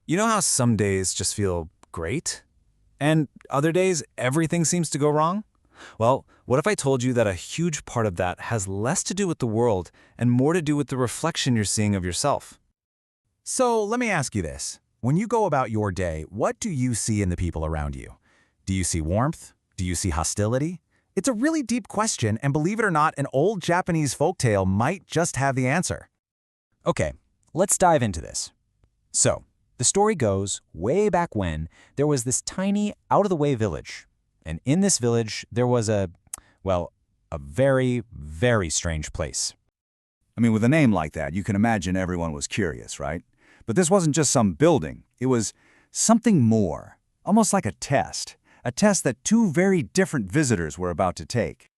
You know how some days just feel great? And other days, everything seems to go wrong? Well, what if I told you that a huge part of that has less to do with the world and more to do with the reflection you're seeing of yourself? So let me ask you this. When you go about your day, what do you see in the people around you? Do you see warmth? Do you see hostility? It's a really deep question, and believe it or not, an old Japanese folktale might just have the answer. Okay, let's dive into this. So, the story goes, way back when, there was this tiny, out-of-the-way village. And in this village, there was a very, very strange place. I mean, with a name like that, you can imagine everyone was curious, right? But this wasn't just some building. It was something more, almost like a test that two very different visitors were about to take.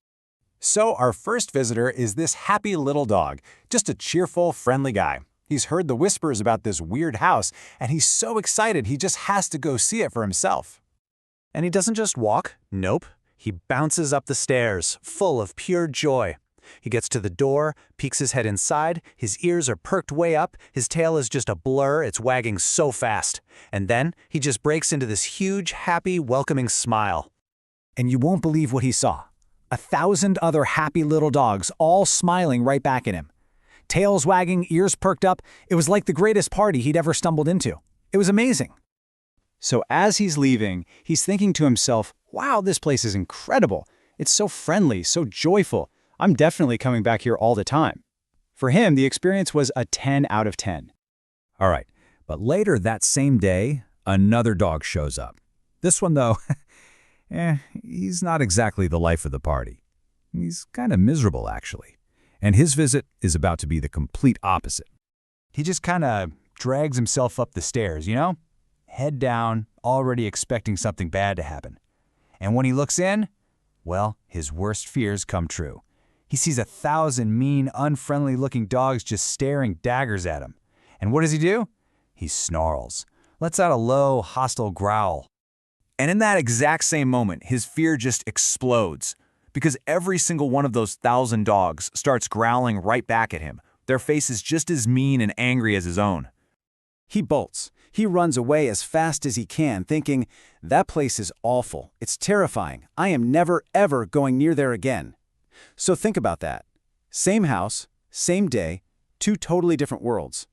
So our first visitor is this happy little dog, just a cheerful, friendly guy. He's heard the whispers about this weird house, and he's so excited he just has to go see it for himself. And he doesn't just walk, nope. He bounces up the stairs, full of pure joy. He gets to the door, peeks his head inside, his ears are perked way up, his tail is just a blur, it's wagging so fast. And then he just breaks into this huge, happy, welcoming smile. And you won't believe what he saw. 1,000 other happy little dogs, all smiling right back at him. Tails wagging, ears perked up, it was like the greatest party he'd ever stumbled into. It was amazing. So as he's leaving, he's thinking to himself, wow, this place is incredible. It's so friendly, so joyful. I'm definitely coming back here all the time. For him, the experience was a 10 out of 10. All right, but later that same day, another dog shows up. This one, though, he's not exactly the life of the party. He's kind of miserable, actually. And his visit is about to be the complete opposite. He just kind of drags himself up the stairs, Head down, already expecting something bad to happen. And when he looks in, well, his worst fears come true. He sees 1,000 mean, unfriendly-looking dogs just staring daggers at him. And what does he do? He snarls, lets out a low, hostile growl. And in that exact same moment, his fear just explodes. Because every single one of those 1,000 dogs starts growling right back at him, their faces just as mean and angry as his own. He bolts. He runs away as fast as he can, thinking, that place is awful. It's terrifying. I am never, ever going near there again. So think about that. Same house, same day, two totally different worlds.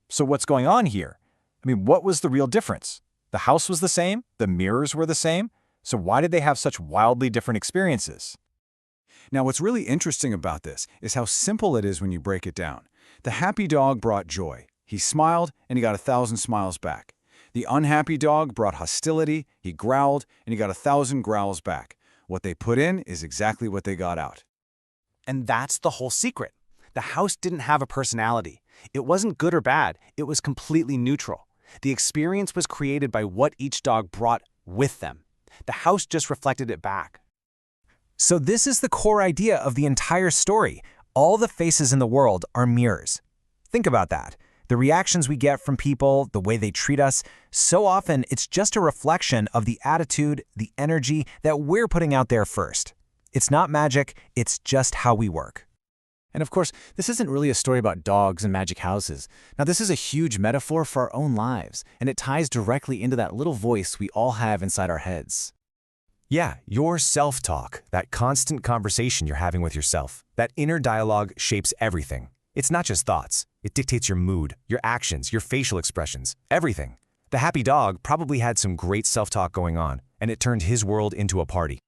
So what's going on here? I mean, what was the real difference? The house was the same, the mirrors were the same, so why did they have such wildly different experiences? Now, what's really interesting about this is how simple it is when you break it down. The happy dog brought joy. He smiled, and he got 1,000 smiles back. The unhappy dog brought hostility, he growled, and he got 1,000 growls back. What they put in is exactly what they got out. And that's the whole secret. The house didn't have a personality. It wasn't good or bad. It was completely neutral. The experience was created by what each dog brought with them. The house just reflected it back. So this is the core idea of the entire story. All the faces in the world are mirrors. Think about that. The reactions we get from people, the way they treat us, so often it's just a reflection of the attitude, the energy that we're putting out there first. It's not magic, it's just how we work. And of course, this isn't really a story about dogs and magic houses. Now, this is a huge metaphor for our own lives, and it ties directly into that little voice we all have inside our heads. Yeah, your self-talk, that constant conversation you're having with yourself, that inner dialogue shapes everything. It's not just thoughts. It dictates your mood, your actions, your facial expressions, everything. The happy dog probably had some great self-talk going on, and it turned his world into a party.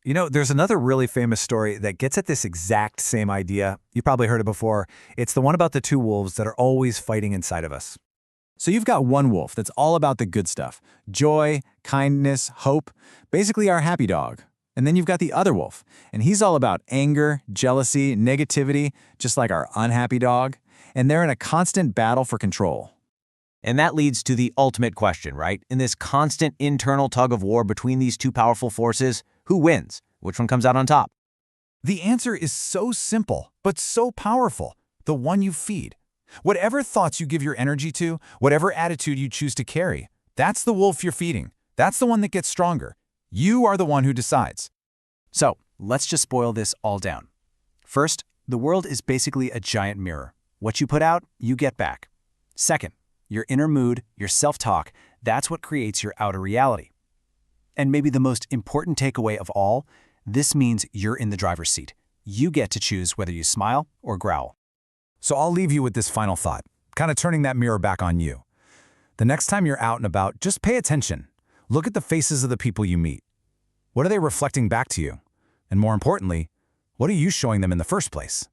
You know, there's another really famous story that gets at this exact same idea. You probably heard it before. It's the one about the two wolves that are always fighting inside of us. So you've got one wolf that's all about the good stuff. Joy, kindness, hope, basically our happy dog. And then you've got the other wolf, and he's all about anger, jealousy, negativity, just like our unhappy dog. And they're in a constant battle for control. And that leads to the ultimate question, right? In this constant internal tug of war between these two powerful forces, who wins? Which one comes out on top? The answer is so simple, but so powerful. The one you feed. Whatever thoughts you give your energy to, whatever attitude you choose to carry, that's the wolf you're feeding. That's the one that gets stronger. You are the one who decides. So, let's just boil this all down. First, the world is basically a giant mirror. What you put out, you get back. Second, your inner mood, your self-talk, that's what creates your outer reality. And maybe the most important takeaway of all, this means you're in the driver's seat. You get to choose whether you smile or growl. So I'll leave you with this final thought, kind of turning that mirror back on you. The next time you're out and about, just pay attention. Look at the faces of the people you meet. What are they reflecting back to you? And more importantly, what are you showing them in the first place?